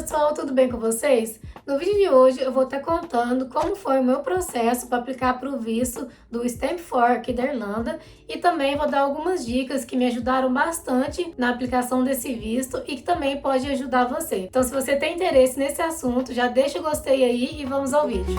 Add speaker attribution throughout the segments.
Speaker 1: pessoal, tudo bem com vocês? No vídeo de hoje eu vou estar contando como foi o meu processo para aplicar para o visto do Stamp4 aqui da Irlanda e também vou dar algumas dicas que me ajudaram bastante na aplicação desse visto e que também pode ajudar você. Então, se você tem interesse nesse assunto, já deixa o gostei aí e vamos ao vídeo.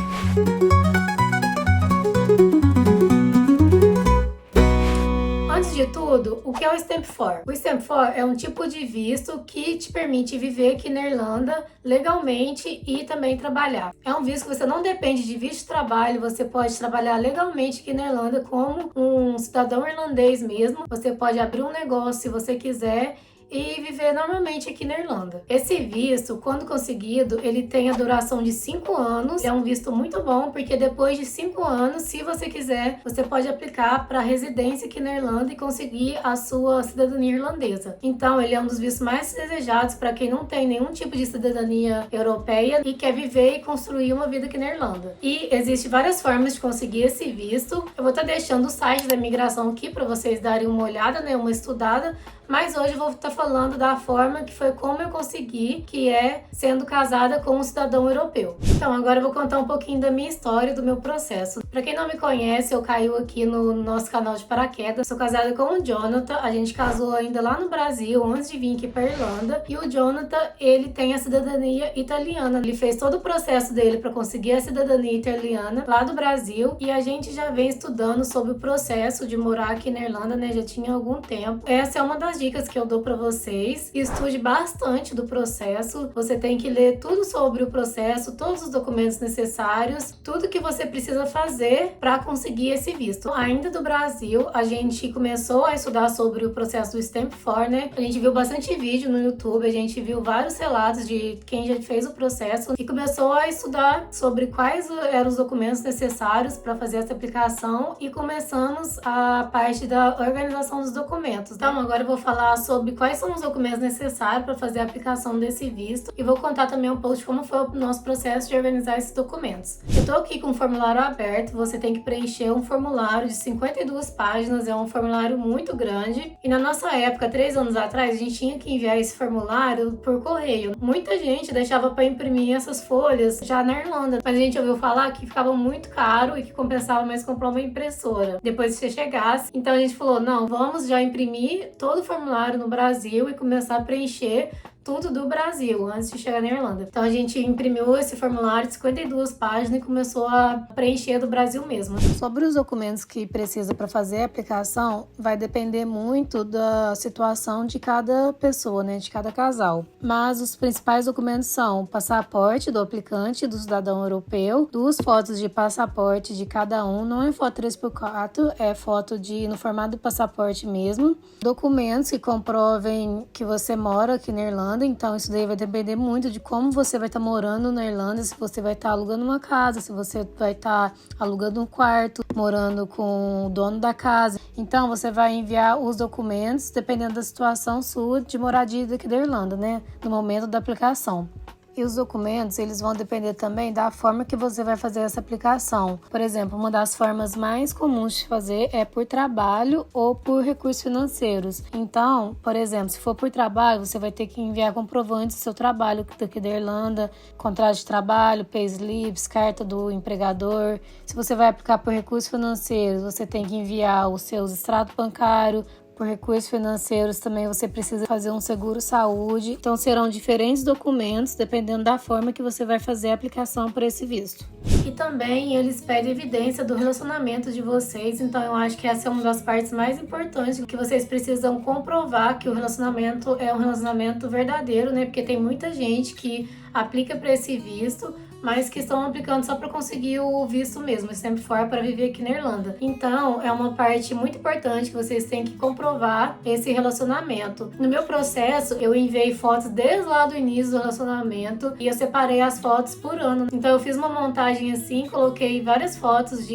Speaker 1: Antes de tudo, o que é o Stamp4? O Stamp4 é um tipo de visto que te permite viver aqui na Irlanda legalmente e também trabalhar. É um visto que você não depende de visto de trabalho, você pode trabalhar legalmente aqui na Irlanda como um cidadão irlandês mesmo. Você pode abrir um negócio se você quiser e viver normalmente aqui na Irlanda. Esse visto, quando conseguido, ele tem a duração de 5 anos. É um visto muito bom, porque depois de 5 anos, se você quiser, você pode aplicar para residência aqui na Irlanda e conseguir a sua cidadania irlandesa. Então, ele é um dos vistos mais desejados para quem não tem nenhum tipo de cidadania europeia e quer viver e construir uma vida aqui na Irlanda. E existem várias formas de conseguir esse visto. Eu vou estar deixando o site da imigração aqui para vocês darem uma olhada, né, uma estudada. Mas hoje eu vou estar falando da forma que foi como eu consegui, que é sendo casada com um cidadão europeu. Então agora eu vou contar um pouquinho da minha história, do meu processo. Para quem não me conhece, eu caiu aqui no nosso canal de paraquedas. Sou casada com o Jonathan, a gente casou ainda lá no Brasil, antes de vir aqui para Irlanda. E o Jonathan, ele tem a cidadania italiana. Ele fez todo o processo dele para conseguir a cidadania italiana lá do Brasil. E a gente já vem estudando sobre o processo de morar aqui na Irlanda, né? Já tinha algum tempo. Essa é uma das dicas que eu dou para vocês. Estude bastante do processo. Você tem que ler tudo sobre o processo, todos os documentos necessários, tudo que você precisa fazer para conseguir esse visto. Ainda do Brasil, a gente começou a estudar sobre o processo do Stamp4, né? A gente viu bastante vídeo no YouTube, a gente viu vários relatos de quem já fez o processo e começou a estudar sobre quais eram os documentos necessários para fazer essa aplicação e começamos a parte da organização dos documentos. Então, agora eu vou falar sobre quais são os documentos necessários para fazer a aplicação desse visto e vou contar também um pouco de como foi o nosso processo de organizar esses documentos. Eu tô aqui com um formulário aberto, você tem que preencher um formulário de 52 páginas, é um formulário muito grande e na nossa época, 3 anos atrás, a gente tinha que enviar esse formulário por correio. Muita gente deixava para imprimir essas folhas já na Irlanda, mas a gente ouviu falar que ficava muito caro e que compensava mais comprar uma impressora depois que você chegasse. Então a gente falou, não, vamos já imprimir todo o formulário no Brasil e começar a preencher tudo do Brasil, antes de chegar na Irlanda. Então a gente imprimiu esse formulário de 52 páginas e começou a preencher do Brasil mesmo. Sobre os documentos que precisa para fazer a aplicação, vai depender muito da situação de cada pessoa, né, de cada casal. Mas os principais documentos são o passaporte do aplicante, do cidadão europeu, 2 fotos de passaporte de cada um, não é foto 3x4, é foto no formato do passaporte mesmo. Documentos que comprovem que você mora aqui na Irlanda. Então isso daí vai depender muito de como você vai estar morando na Irlanda, se você vai estar alugando uma casa, se você vai estar alugando um quarto, morando com o dono da casa. Então você vai enviar os documentos dependendo da situação sua de moradia daqui da Irlanda, né? No momento da aplicação. E os documentos, eles vão depender também da forma que você vai fazer essa aplicação. Por exemplo, uma das formas mais comuns de fazer é por trabalho ou por recursos financeiros. Então, por exemplo, se for por trabalho, você vai ter que enviar comprovantes do seu trabalho daqui da Irlanda, contrato de trabalho, payslips, carta do empregador. Se você vai aplicar por recursos financeiros, você tem que enviar os seus extratos bancários. Por recursos financeiros também você precisa fazer um seguro-saúde. Então serão diferentes documentos dependendo da forma que você vai fazer a aplicação para esse visto. E também eles pedem evidência do relacionamento de vocês, então eu acho que essa é uma das partes mais importantes, que vocês precisam comprovar que o relacionamento é um relacionamento verdadeiro, né? Porque tem muita gente que aplica para esse visto, mas que estão aplicando só para conseguir o visto mesmo, Stamp4 para viver aqui na Irlanda. Então, é uma parte muito importante que vocês têm que comprovar esse relacionamento. No meu processo, eu enviei fotos desde lá do início do relacionamento e eu separei as fotos por ano. Então, eu fiz uma montagem assim, coloquei várias fotos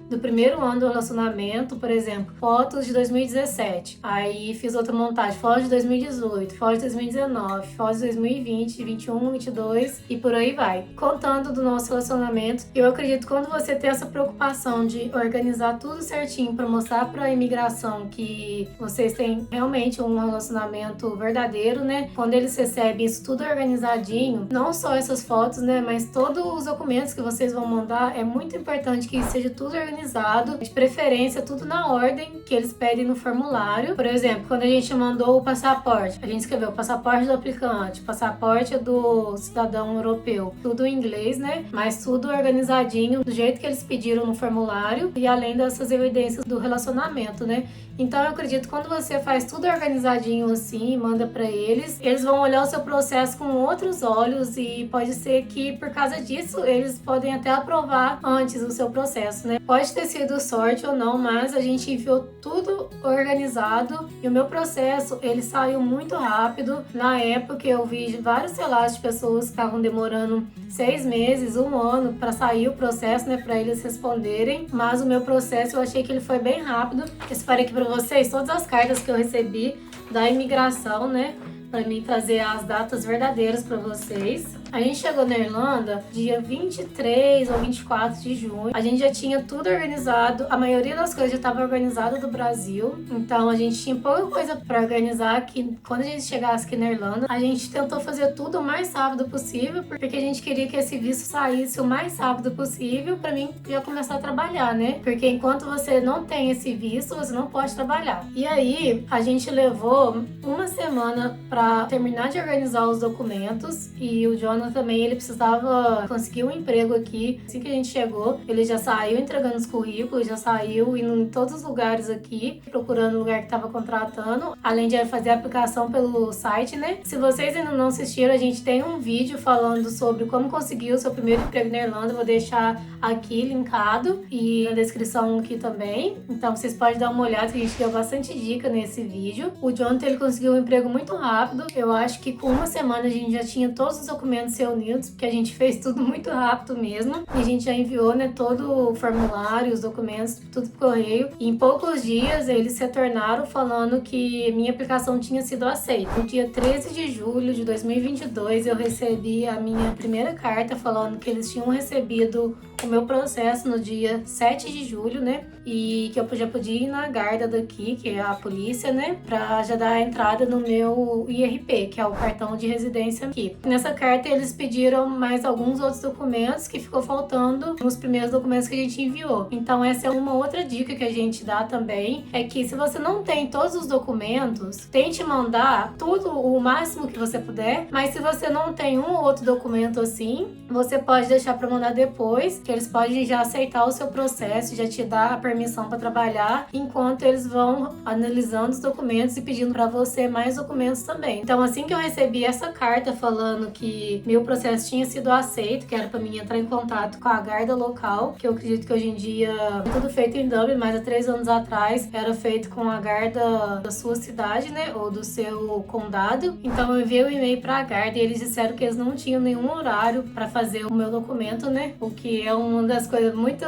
Speaker 1: do primeiro ano do relacionamento, por exemplo, fotos de 2017. Aí fiz outra montagem, fotos de 2018, fotos de 2019, fotos de 2020, 21, 22 e por aí vai. Contando do nosso relacionamento, eu acredito que quando você tem essa preocupação de organizar tudo certinho para mostrar para a imigração que vocês têm realmente um relacionamento verdadeiro, né? Quando eles recebem isso tudo organizadinho, não só essas fotos, né, mas todos os documentos que vocês vão mandar, é muito importante que seja tudo organizado, de preferência tudo na ordem que eles pedem no formulário. Por exemplo, quando a gente mandou o passaporte, a gente escreveu o passaporte do aplicante, passaporte do cidadão europeu, tudo em inglês, né, mas tudo organizadinho do jeito que eles pediram no formulário e além dessas evidências do relacionamento, né. Então eu acredito que quando você faz tudo organizadinho assim, manda para eles, eles vão olhar o seu processo com outros olhos e pode ser que por causa disso eles podem até aprovar antes o seu processo, né? Pode ter sido sorte ou não, mas a gente enviou tudo organizado e o meu processo ele saiu muito rápido. Na época eu vi vários relatos de pessoas que estavam demorando 6 meses, 1 ano para sair o processo, né, para eles responderem, mas o meu processo eu achei que ele foi bem rápido. Eu separei aqui para vocês todas as cartas que eu recebi da imigração, né, para mim trazer as datas verdadeiras para vocês. A gente chegou na Irlanda dia 23 ou 24 de junho. A gente já tinha tudo organizado. A maioria das coisas já estava organizada do Brasil. Então a gente tinha pouca coisa para organizar aqui. Quando a gente chegasse aqui na Irlanda, a gente tentou fazer tudo o mais rápido possível, porque a gente queria que esse visto saísse o mais rápido possível para mim já começar a trabalhar, né? Porque enquanto você não tem esse visto, você não pode trabalhar. E aí a gente levou uma semana para terminar de organizar os documentos e o Jonathan também, ele precisava conseguir um emprego aqui. Assim que a gente chegou, ele já saiu entregando os currículos, já saiu indo em todos os lugares aqui, procurando o lugar que estava contratando, além de fazer a aplicação pelo site, né? Se vocês ainda não assistiram, a gente tem um vídeo falando sobre como conseguir o seu primeiro emprego na Irlanda, vou deixar aqui linkado e na descrição aqui também. Então vocês podem dar uma olhada, que a gente deu bastante dica nesse vídeo. O Jonathan, ele conseguiu um emprego muito rápido. Eu acho que com uma semana a gente já tinha todos os documentos reunidos, porque a gente fez tudo muito rápido mesmo. E a gente já enviou, né, todo o formulário, os documentos, tudo por correio. E em poucos dias eles retornaram falando que minha aplicação tinha sido aceita. No dia 13 de julho de 2022 eu recebi a minha primeira carta falando que eles tinham recebido o meu processo no dia 7 de julho, né? E que eu já podia ir na guarda daqui, que é a polícia, né? Pra já dar a entrada no meu IRP, que é o cartão de residência aqui. Nessa carta eles pediram mais alguns outros documentos que ficou faltando nos primeiros documentos que a gente enviou. Então essa é uma outra dica que a gente dá também, é que se você não tem todos os documentos, tente mandar tudo o máximo que você puder, mas se você não tem um ou outro documento assim, você pode deixar para mandar depois, que eles podem já aceitar o seu processo, já te dar a permissão para trabalhar, enquanto eles vão analisando os documentos e pedindo para você mais documentos também. Então assim que eu recebi essa carta falando que meu processo tinha sido aceito, que era para mim entrar em contato com a guarda local, que eu acredito que hoje em dia é tudo feito em Dublin, mas há 3 anos atrás era feito com a guarda da sua cidade, né, ou do seu condado. Então eu enviei o e-mail para a guarda e eles disseram que eles não tinham nenhum horário para fazer o meu documento, né, o que é uma das coisas muito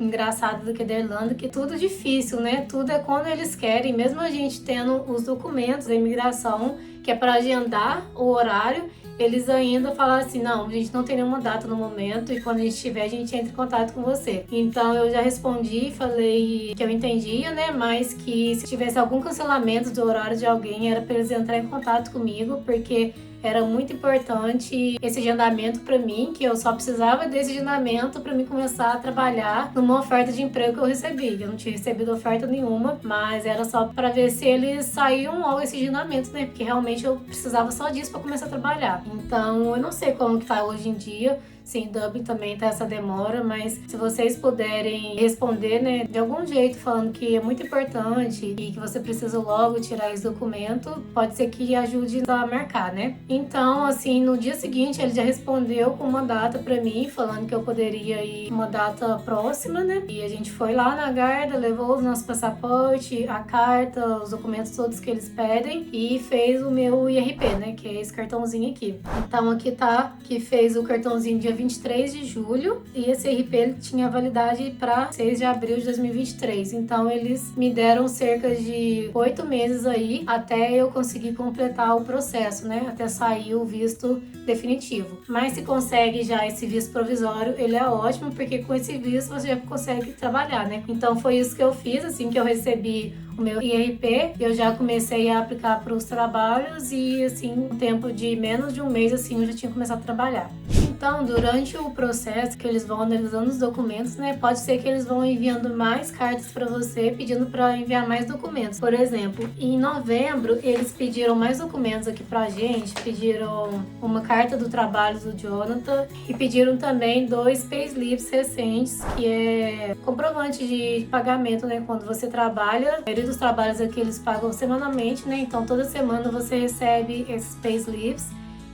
Speaker 1: engraçadas aqui da Irlanda, que tudo é difícil, né, tudo é quando eles querem, mesmo a gente tendo os documentos da imigração, que é para agendar o horário, eles ainda falaram assim, não, a gente não tem nenhuma data no momento e quando a gente tiver, a gente entra em contato com você. Então eu já respondi, falei que eu entendia, né, mas que se tivesse algum cancelamento do horário de alguém, era para eles entrarem em contato comigo, porque era muito importante esse agendamento para mim, que eu só precisava desse agendamento para mim começar a trabalhar numa oferta de emprego que eu recebi. Eu não tinha recebido oferta nenhuma, mas era só para ver se eles saíam logo esse agendamento, né? Porque realmente eu precisava só disso para começar a trabalhar. Então, eu não sei como que tá hoje em dia. Sim, Dublin também tá essa demora, mas se vocês puderem responder, né, de algum jeito, falando que é muito importante e que você precisa logo tirar esse documento, pode ser que ajude a marcar, né? Então, assim, no dia seguinte ele já respondeu com uma data pra mim, falando que eu poderia ir uma data próxima, né? E a gente foi lá na guarda, levou o nosso passaporte, a carta, os documentos todos que eles pedem e fez o meu IRP, né, que é esse cartãozinho aqui. Então aqui tá que fez o cartãozinho dia 23 de julho e esse RP ele tinha validade para 6 de abril de 2023. Então eles me deram cerca de 8 meses aí até eu conseguir completar o processo, né? Até sair o visto definitivo. Mas se consegue já esse visto provisório, ele é ótimo, porque com esse visto você já consegue trabalhar, né? Então foi isso que eu fiz, assim que eu recebi o meu IRP, eu já comecei a aplicar para os trabalhos e assim, no tempo de menos de um mês, assim, eu já tinha começado a trabalhar. Então, durante o processo que eles vão analisando os documentos, né, pode ser que eles vão enviando mais cartas para você, pedindo para enviar mais documentos. Por exemplo, em novembro, eles pediram mais documentos aqui pra gente, pediram uma carta do trabalho do Jonathan e pediram também 2 payslips recentes, que é comprovante de pagamento, né, quando você trabalha. A maioria dos trabalhos aqui eles pagam semanalmente, né, então toda semana você recebe esses payslips.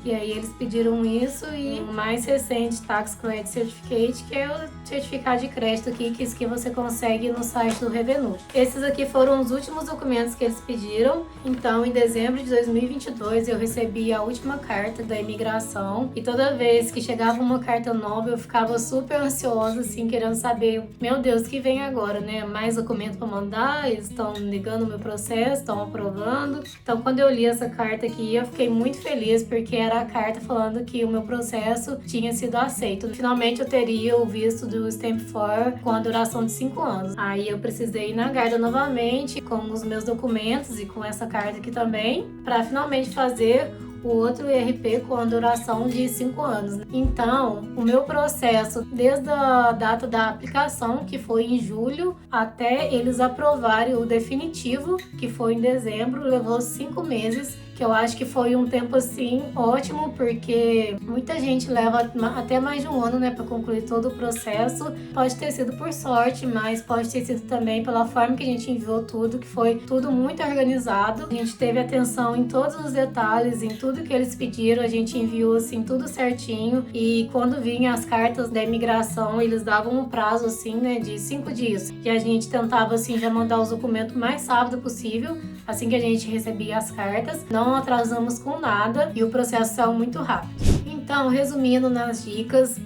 Speaker 1: E aí eles pediram isso e o mais recente Tax Credit Certificate, que é o certificado de crédito aqui, que é isso que você consegue no site do Revenue. Esses aqui foram os últimos documentos que eles pediram. Então, em dezembro de 2022, eu recebi a última carta da imigração. E toda vez que chegava uma carta nova, eu ficava super ansiosa, assim, querendo saber, meu Deus, o que vem agora, né? Mais documento para mandar, eles estão negando o meu processo, estão aprovando. Então, quando eu li essa carta aqui, eu fiquei muito feliz, porque era a carta falando que o meu processo tinha sido aceito. Finalmente eu teria o visto do Stamp 4 com a duração de 5 anos. Aí eu precisei ir na Garda novamente com os meus documentos e com essa carta aqui também, para finalmente fazer o outro IRP com a duração de 5 anos. Então, o meu processo, desde a data da aplicação, que foi em julho, até eles aprovarem o definitivo, que foi em dezembro, levou 5 meses, que eu acho que foi um tempo assim ótimo, porque muita gente leva até mais de um ano, né, para concluir todo o processo. Pode ter sido por sorte, mas pode ter sido também pela forma que a gente enviou tudo, que foi tudo muito organizado. A gente teve atenção em todos os detalhes, em tudo que eles pediram, a gente enviou assim tudo certinho. E quando vinham as cartas da imigração, eles davam um prazo assim, né, de 5 dias. E a gente tentava assim já mandar os documentos o mais rápido possível, assim que a gente recebia as cartas. Não atrasamos com nada e o processo saiu muito rápido. Então, resumindo nas dicas,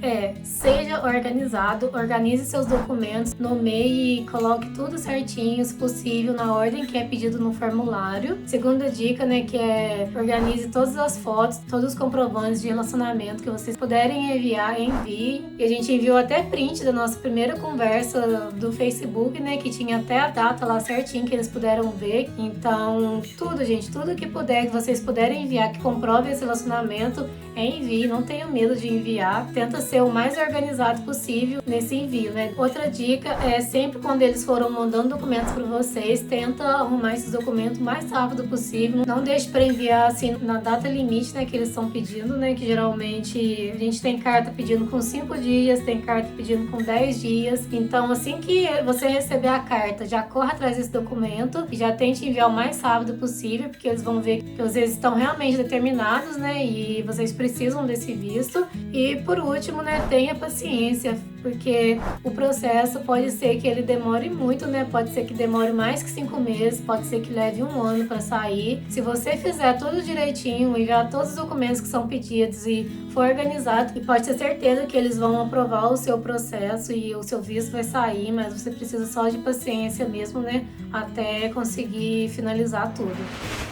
Speaker 1: seja organizado, organize seus documentos, nomeie e coloque tudo certinho, se possível, na ordem que é pedido no formulário. Segunda dica, né, que é organize todas as fotos, todos os comprovantes de relacionamento que vocês puderem enviar, envie. E a gente enviou até print da nossa primeira conversa do Facebook, né, que tinha até a data lá certinho que eles puderam ver. Então, tudo, gente, tudo que puder, que vocês puderem enviar, que comprove esse relacionamento, envie, não tenha medo de enviar, tenta ser o mais organizado possível nesse envio, né? Outra dica é sempre quando eles foram mandando documentos para vocês, tenta arrumar esses documentos o mais rápido possível, não deixe para enviar assim na data limite, né, que eles estão pedindo, né, que geralmente a gente tem carta pedindo com 5 dias, tem carta pedindo com 10 dias, então assim que você receber a carta, já corra atrás desse documento e já tente enviar o mais rápido possível, porque eles vão ver que vocês estão realmente determinados, né, e vocês precisam desse visto. E por último, né, tenha paciência, porque o processo pode ser que ele demore muito, né? Pode ser que demore mais que 5 meses, pode ser que leve 1 ano para sair. Se você fizer tudo direitinho, enviar todos os documentos que são pedidos e for organizado, e pode ter certeza que eles vão aprovar o seu processo e o seu visto vai sair, mas você precisa só de paciência mesmo, né? Até conseguir finalizar tudo.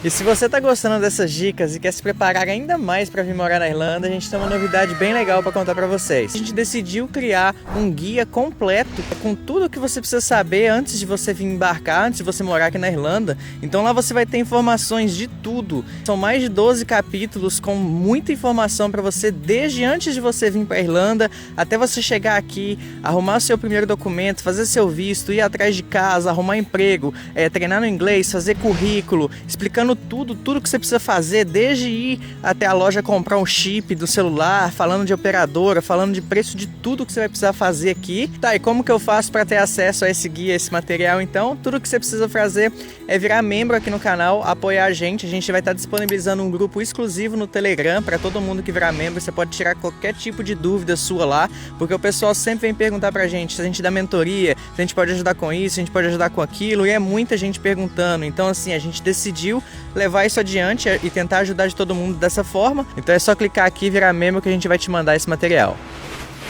Speaker 2: E se você tá gostando dessas dicas e quer se preparar ainda mais para vir morar na Irlanda, a gente tem uma novidade bem legal para contar para vocês. A gente decidiu criar um guia completo com tudo o que você precisa saber antes de você vir embarcar, antes de você morar aqui na Irlanda. Então lá você vai ter informações de tudo. São mais de 12 capítulos com muita informação para você, desde antes de você vir para a Irlanda, até você chegar aqui, arrumar seu primeiro documento, fazer seu visto, ir atrás de casa, arrumar emprego, treinar no inglês, fazer currículo, explicando tudo que você precisa fazer, desde ir até a loja comprar um chip do celular, falando de operadora, falando de preço de tudo que você vai precisar fazer aqui. Tá, e como que eu faço para ter acesso a esse guia, esse material? Então, tudo que você precisa fazer é virar membro aqui no canal, apoiar a gente vai estar disponibilizando um grupo exclusivo no Telegram para todo mundo que virar membro. Você pode tirar qualquer tipo de dúvida sua lá, porque o pessoal sempre vem perguntar pra gente se a gente dá mentoria, se a gente pode ajudar com isso, se a gente pode ajudar com aquilo, e é muita gente perguntando. Então assim, a gente decidiu levar isso adiante e tentar ajudar de todo mundo dessa forma. Então é só clicar aqui e virar membro que a gente vai te mandar esse material.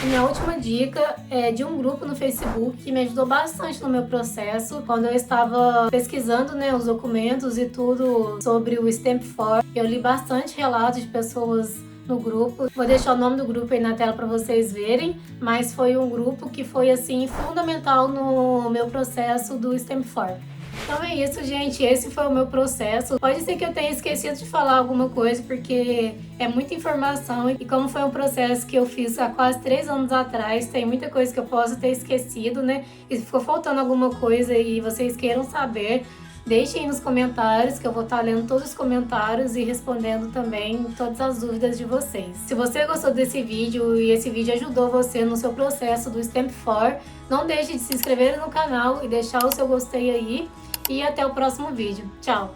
Speaker 1: A minha última dica é de um grupo no Facebook que me ajudou bastante no meu processo. Quando eu estava pesquisando, né, os documentos e tudo sobre o Stamp4, eu li bastante relatos de pessoas no grupo. Vou deixar o nome do grupo aí na tela para vocês verem, mas foi um grupo que foi assim fundamental no meu processo do Stamp4. Então é isso, gente. Esse foi o meu processo. Pode ser que eu tenha esquecido de falar alguma coisa, porque é muita informação. E como foi um processo que eu fiz há quase 3 anos atrás, tem muita coisa que eu posso ter esquecido, né? E se ficou faltando alguma coisa e vocês queiram saber, deixem aí nos comentários, que eu vou estar lendo todos os comentários e respondendo também todas as dúvidas de vocês. Se você gostou desse vídeo e esse vídeo ajudou você no seu processo do Stamp4, não deixe de se inscrever no canal e deixar o seu gostei aí. E até o próximo vídeo. Tchau!